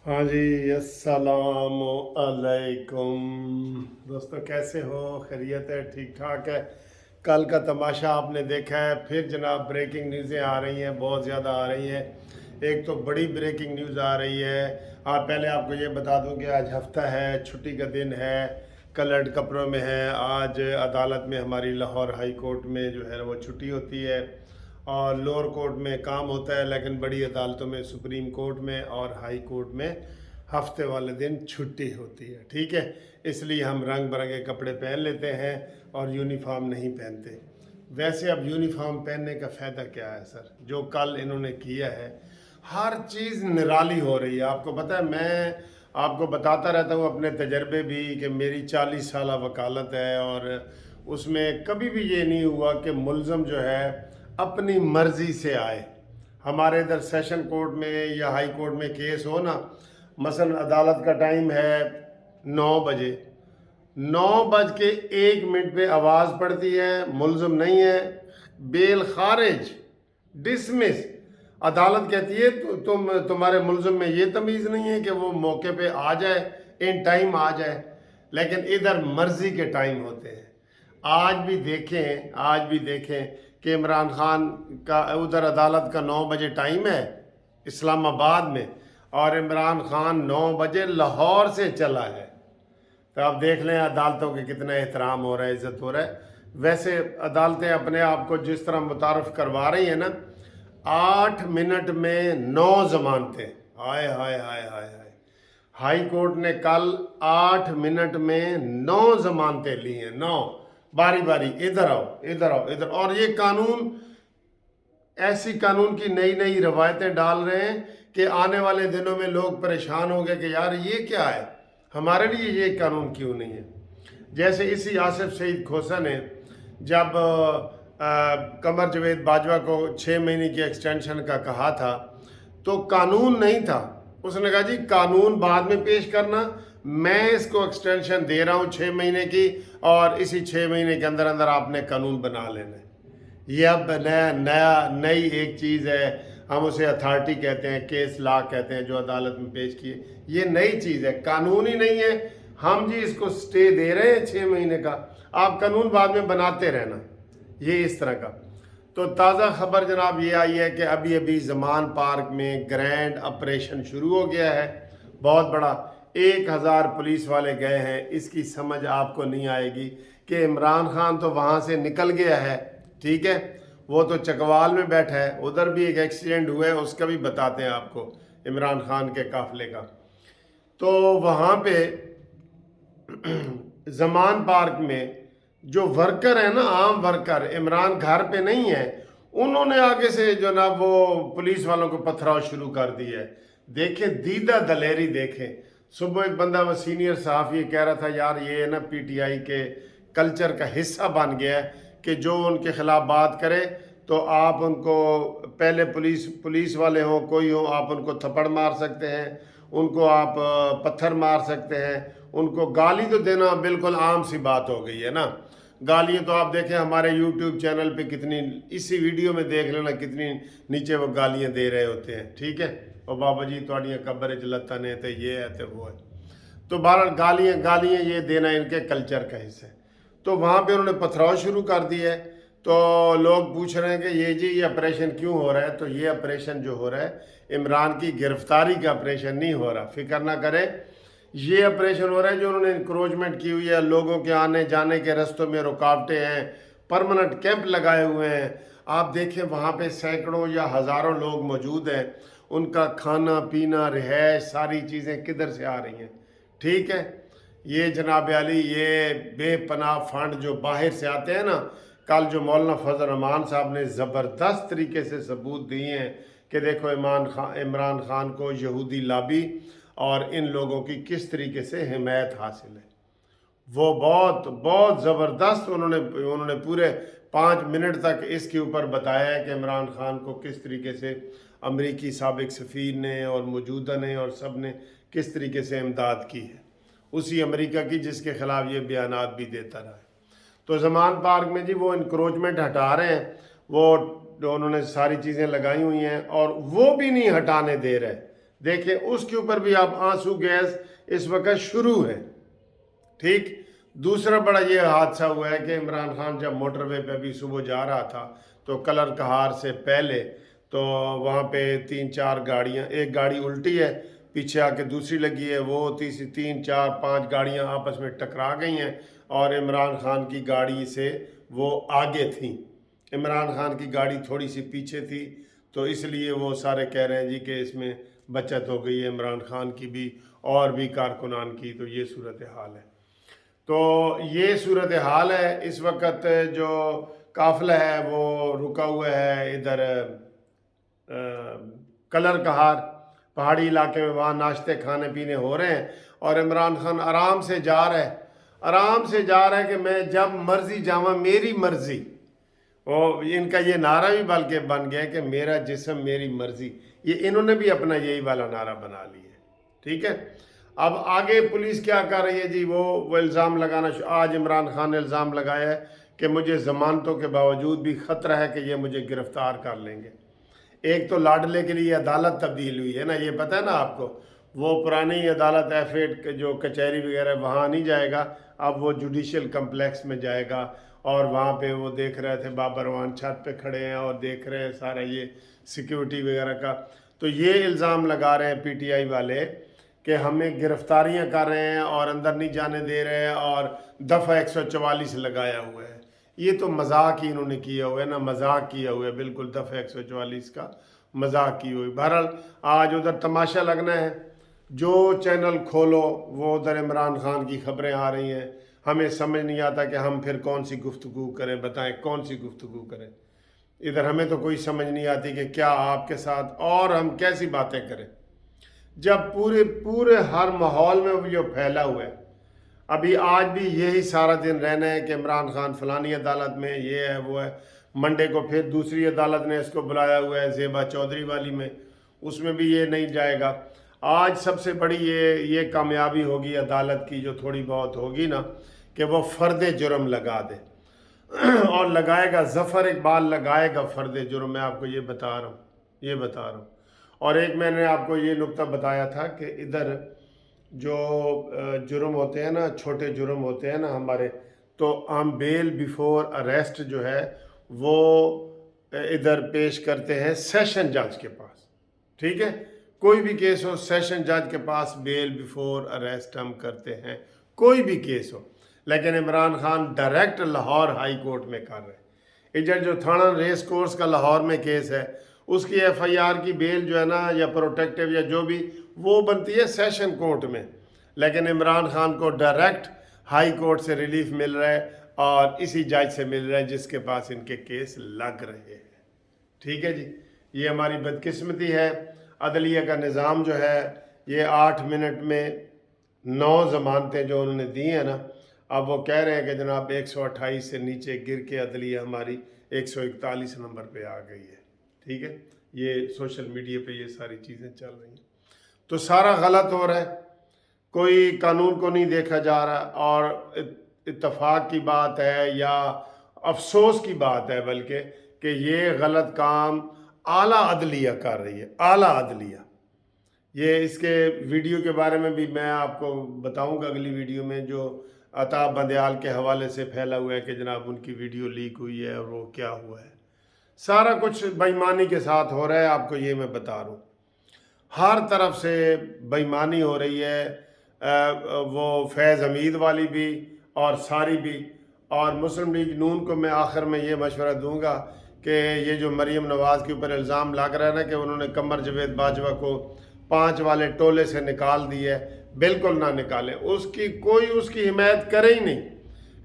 हाँ जी, अस्सलाम अलैकुम। दोस्तों कैसे हो? खैरियत है? ठीक ठाक है? कल का तमाशा आपने देखा है। फिर जनाब ब्रेकिंग न्यूज़ें आ रही हैं, बहुत ज़्यादा आ रही हैं। एक तो बड़ी ब्रेकिंग न्यूज़ आ रही है। पहले आपको ये बता दूं कि आज हफ्ता है, छुट्टी का दिन है, कलर्ड कपड़ों में है। आज अदालत में हमारी लाहौर हाई कोर्ट में जो है वो छुट्टी होती है, और लोअर कोर्ट में काम होता है, लेकिन बड़ी अदालतों में, सुप्रीम कोर्ट में और हाई कोर्ट में हफ्ते वाले दिन छुट्टी होती है। ठीक है, इसलिए हम रंग बिरंगे कपड़े पहन लेते हैं और यूनिफॉर्म नहीं पहनते। वैसे अब यूनिफॉर्म पहनने का फ़ायदा क्या है सर? जो कल इन्होंने किया है, हर चीज़ निराली हो रही है। आपको पता है, मैं आपको बताता रहता हूँ अपने तजर्बे भी, कि मेरी 40 साल वकालत है, और उसमें कभी भी ये नहीं हुआ कि मुलज़म जो है अपनी मर्ज़ी से आए। हमारे इधर सेशन कोर्ट में या हाई कोर्ट में केस हो ना, मसलन अदालत का टाइम है 9 बजे, 9 बज के 1 मिनट पे आवाज़ पड़ती है, मुलज़म नहीं है, बेल खारिज, डिसमिस। अदालत कहती है तुम्हारे मुलज़म में ये तमीज़ नहीं है कि वो मौके पे आ जाए, इन टाइम आ जाए। लेकिन इधर मर्ज़ी के टाइम होते हैं। आज भी देखें कि इमरान खान का उधर अदालत का 9 बजे टाइम है इस्लामाबाद में, और इमरान खान 9 बजे लाहौर से चला है। तो आप देख लें अदालतों के कितना एहतराम हो रहा है, इज़्ज़त हो रहा है। वैसे अदालतें अपने आप को जिस तरह मुतारफ़ करवा रही हैं ना, 8 मिनट में 9 जमानतें। हाय हाय हाय हाय हाय। हाई कोर्ट ने कल 8 मिनट में 9 जमानतें ली हैं। 9 बारी बारी, इधर आओ, इधर आओ, इधर। और ये कानून, ऐसी कानून की नई नई रवायतें डाल रहे हैं कि आने वाले दिनों में लोग परेशान होंगे कि यार ये क्या है, हमारे लिए ये कानून क्यों नहीं है। जैसे इसी आसिफ सईद खोसा ने जब कमर जवेद बाजवा को 6 महीने की एक्सटेंशन का कहा था, तो कानून नहीं था। उसने कहा जी कानून बाद में पेश करना, मैं इसको एक्सटेंशन दे रहा हूँ 6 महीने की, और इसी 6 महीने के अंदर अंदर आपने कानून बना लेना है। ये अब नई एक चीज़ है, हम उसे अथॉरिटी कहते हैं, केस लॉ कहते हैं, जो अदालत में पेश किए। ये नई चीज़ है, कानून ही नहीं है। हम जी इसको स्टे दे रहे हैं 6 महीने का, आप कानून बाद में बनाते रहना, ये इस तरह का। तो ताज़ा खबर जनाब ये आई है कि अभी अभी ज़मान पार्क में ग्रैंड ऑपरेशन शुरू हो गया है, बहुत बड़ा। 1000 पुलिस वाले गए हैं। इसकी समझ आपको नहीं आएगी कि इमरान खान तो वहाँ से निकल गया है, ठीक है, वो तो चकवाल में बैठा है। उधर भी एक एक्सीडेंट हुआ है, उसका भी बताते हैं आपको, इमरान खान के काफिले का। तो वहाँ पे ज़मान पार्क में जो वर्कर है ना, आम वर्कर, इमरान घर पे नहीं है, उन्होंने आगे से जो ना वो पुलिस वालों को पथराव शुरू कर दिया है। देखें दीदा दलेरी, देखें। सुबह एक बंदा, वो सीनियर सहाफ़ी, कह रहा था यार ये ना पीटीआई के कल्चर का हिस्सा बन गया है कि जो उनके खिलाफ बात करे तो आप उनको, पहले पुलिस वाले हों कोई हो, आप उनको थप्पड़ मार सकते हैं, उनको आप पत्थर मार सकते हैं, उनको गाली तो देना बिल्कुल आम सी बात हो गई है ना। गालियाँ तो आप देखें हमारे यूट्यूब चैनल पे कितनी, इसी वीडियो में देख लेना कितनी नीचे वो गालियाँ दे रहे होते हैं, ठीक है। और बाबा जी थोड़ियाँ कब्र च लत्तन है, तो ये है तो वो है। तो बहरहाल गालियाँ ये देना इनके कल्चर का हिस्सा है। तो वहाँ पे उन्होंने पथराव शुरू कर दिया है। तो लोग पूछ रहे हैं कि ये जी ये ऑपरेशन क्यों हो रहा है? तो ये ऑपरेशन जो हो रहा है, इमरान की गिरफ्तारी का ऑपरेशन नहीं हो रहा, फिक्र ना करें। ये ऑपरेशन हो रहा है जो उन्होंने इंक्रोचमेंट की हुई है, लोगों के आने जाने के रास्तों में रुकावटें हैं, परमानेंट कैंप लगाए हुए हैं। आप देखें वहाँ पे सैकड़ों या हज़ारों लोग मौजूद हैं, उनका खाना पीना, रिहाइश, सारी चीज़ें किधर से आ रही हैं, ठीक है। ये जनाब अली, ये बेपनाह फंड जो बाहर से आते हैं ना, कल जो मौलाना फजल रहमान साहब ने ज़बरदस्त तरीके से सबूत दिए हैं कि देखो इमरान खान को यहूदी लाबी और इन लोगों की किस तरीके से हिमायत हासिल है। वो बहुत बहुत ज़बरदस्त उन्होंने पूरे 5 मिनट तक इसके ऊपर बताया है कि इमरान खान को किस तरीके से अमरीकी साबिक सफ़ीर ने और मौजूदा ने और सब ने किस तरीके से इमदाद की है, उसी अमेरिका की जिसके ख़िलाफ़ ये बयानात भी देता रहा है। तो ज़मान पार्क में जी वो इंक्रोचमेंट हटा रहे हैं, वो जो उन्होंने सारी चीज़ें लगाई हुई हैं, और वो भी नहीं हटाने दे रहे। देखें उसके ऊपर भी आप आंसू गैस इस वक्त शुरू है। ठीक, दूसरा बड़ा ये हादसा हुआ है कि इमरान खान जब मोटरवे पे अभी सुबह जा रहा था तो कलर कहार से पहले तो वहाँ पे 3-4 गाड़ियाँ, एक गाड़ी उल्टी है, पीछे आके दूसरी लगी है, वो तीसरी 3-4-5 गाड़ियाँ आपस में टकरा गई हैं और इमरान खान की गाड़ी से वो आगे थी, इमरान खान की गाड़ी थोड़ी सी पीछे थी, तो इसलिए वो सारे कह रहे हैं जी कि इसमें बचत हो गई है इमरान खान की भी और भी कारकुनान की। तो ये सूरत हाल है। तो ये सूरत हाल है। इस वक्त जो काफिला है वो रुका हुआ है इधर कलर कहार पहाड़ी इलाके में, वहाँ नाश्ते खाने पीने हो रहे हैं और इमरान खान आराम से जा रहा है, आराम से जा रहा है कि मैं जब मर्जी जावा, मेरी मर्जी। वो इनका ये नारा भी बल्कि बन गया है कि मेरा जिस्म मेरी मर्जी, ये इन्होंने भी अपना यही वाला नारा बना लिया। ठीक है, अब आगे पुलिस क्या कर रही है जी, वो इल्ज़ाम लगाना, आज इमरान खान ने इल्ज़ाम लगाया है कि मुझे ज़मानतों के बावजूद भी ख़तरा है कि ये मुझे गिरफ़्तार कर लेंगे। एक तो लाडले के लिए अदालत तब्दील हुई है ना, ये पता है ना आपको, वो पुरानी अदालत F8 जो कचहरी वगैरह वहाँ नहीं जाएगा, अब वो जुडिशल कम्प्लेक्स में जाएगा और वहाँ पे वो देख रहे थे बाबर रहमान छत पे खड़े हैं और देख रहे हैं सारा ये सिक्योरिटी वगैरह का। तो ये इल्ज़ाम लगा रहे हैं PTI वाले कि हमें गिरफ्तारियां कर रहे हैं और अंदर नहीं जाने दे रहे हैं और दफ़ा 144 लगाया हुआ है। ये तो मजाक ही इन्होंने किया हुआ है ना, मजाक किया हुआ है, बिल्कुल दफ़ा 144 का मजाक की हुई। बहरहाल आज उधर तमाशा लगना है, जो चैनल खोलो वो उधर इमरान खान की खबरें आ रही हैं। हमें समझ नहीं आता कि हम फिर कौन सी गुफ्तगू करें, बताएं कौन सी गुफ्तगू करें। इधर हमें तो कोई समझ नहीं आती कि क्या आपके साथ और हम कैसी बातें करें जब पूरे हर माहौल में वो जो फैला हुआ है। अभी आज भी यही सारा दिन रहना है कि इमरान खान फलानी अदालत में ये है वो है, मंडे को फिर दूसरी अदालत ने इसको बुलाया हुआ है ज़ेबा चौधरी वाली में, उसमें भी ये नहीं जाएगा। आज सबसे बड़ी ये कामयाबी होगी अदालत की, जो थोड़ी बहुत होगी ना, कि वो फ़र्द जुर्म लगा दे और लगाएगा, ज़फ़र इकबाल लगाएगा फ़र्द जुर्म। मैं आपको ये बता रहा हूँ। और एक मैंने आपको ये नुक्ता बताया था कि इधर जो जुर्म होते हैं ना, छोटे जुर्म होते हैं ना हमारे, तो हम बेल बिफोर अरेस्ट जो है वो इधर पेश करते हैं सेशन जज के पास। ठीक है, कोई भी केस हो सेशन जज के पास बेल बिफोर अरेस्ट हम करते हैं, कोई भी केस हो। लेकिन Imran Khan direct Lahore high court में कर रहे हैं। इधर जो थाना रेस कोर्स का लाहौर में केस है, उसकी FIR की बेल जो है ना, या प्रोटेक्टिव या जो भी, वो बनती है सेशन कोर्ट में। लेकिन इमरान खान को डायरेक्ट हाई कोर्ट से रिलीफ मिल रहा है और इसी जज से मिल रहा है जिसके पास इनके केस लग रहे हैं। ठीक है जी, ये हमारी बदकिस्मती है। अदलिया का निज़ाम जो है ये 8 मिनट में 9 ज़मानतें जो उन्होंने दी हैं ना, अब वो कह रहे हैं कि जनाब 128 से नीचे गिर के अदलिया हमारी 141 नंबर पे आ गई है। ठीक है, ये सोशल मीडिया पे ये सारी चीज़ें चल रही हैं, तो सारा गलत हो रहा है, कोई कानून को नहीं देखा जा रहा। और इत्तफाक की बात है या अफसोस की बात है बल्कि कि ये गलत काम आला अदलिया कर रही है, आला अदलिया। ये इसके वीडियो के बारे में भी मैं आपको बताऊंगा अगली वीडियो में, जो अताब बंदयाल के हवाले से फैला हुआ है कि जनाब उनकी वीडियो लीक हुई है और वो क्या हुआ है। सारा कुछ बेईमानी के साथ हो रहा है, आपको ये मैं बता रहा हूँ। हर तरफ से बेईमानी हो रही है, वो फैज़ हमीद वाली भी और सारी भी। और मुस्लिम लीग नून को मैं आखिर में ये मशवरा दूंगा कि ये जो मरीम नवाज़ के ऊपर इल्ज़ाम लग रहा है ना कि उन्होंने कमर जवेद बाजवा को 5 वाले टोले से निकाल दिया है, बिल्कुल ना निकालें, उसकी हिमायत करे ही नहीं।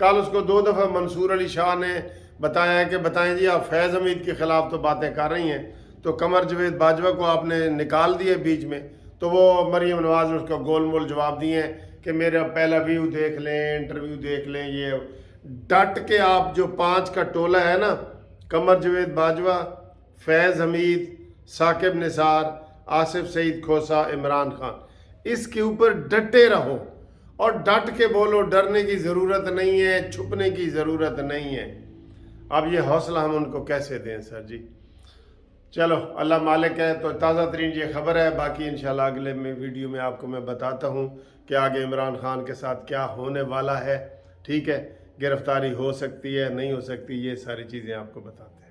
कल उसको 2 दफ़ा मंसूर अली शाह ने बताया है कि बताएं जी आप फैज़ हमीद के ख़िलाफ़ तो बातें कर रही हैं, तो कमर जवेद बाजवा को आपने निकाल दिया बीच में। तो वो मरीम नवाज़ ने उसको गोल मोल जवाब दिए हैं कि मेरा पहला व्यू देख लें, इंटरव्यू देख लें। ये डट के आप जो 5 का टोला है ना, कमर जवेद बाजवा, फैज़ हमीद, साकिब निसार, आसिफ सईद खोसा, इमरान खान, इसके ऊपर डटे रहो और डट के बोलो, डरने की ज़रूरत नहीं है, छुपने की ज़रूरत नहीं है। अब ये हौसला हम उनको कैसे दें सर जी? چلو اللہ مالک ہے. تو تازہ ترین یہ خبر ہے. باقی انشاءاللہ اگلے میں ویڈیو میں آپ کو میں بتاتا ہوں کہ آگے عمران خان کے ساتھ کیا ہونے والا ہے. ٹھیک ہے, گرفتاری ہو سکتی ہے نہیں ہو سکتی, یہ ساری چیزیں آپ کو بتاتے ہیں.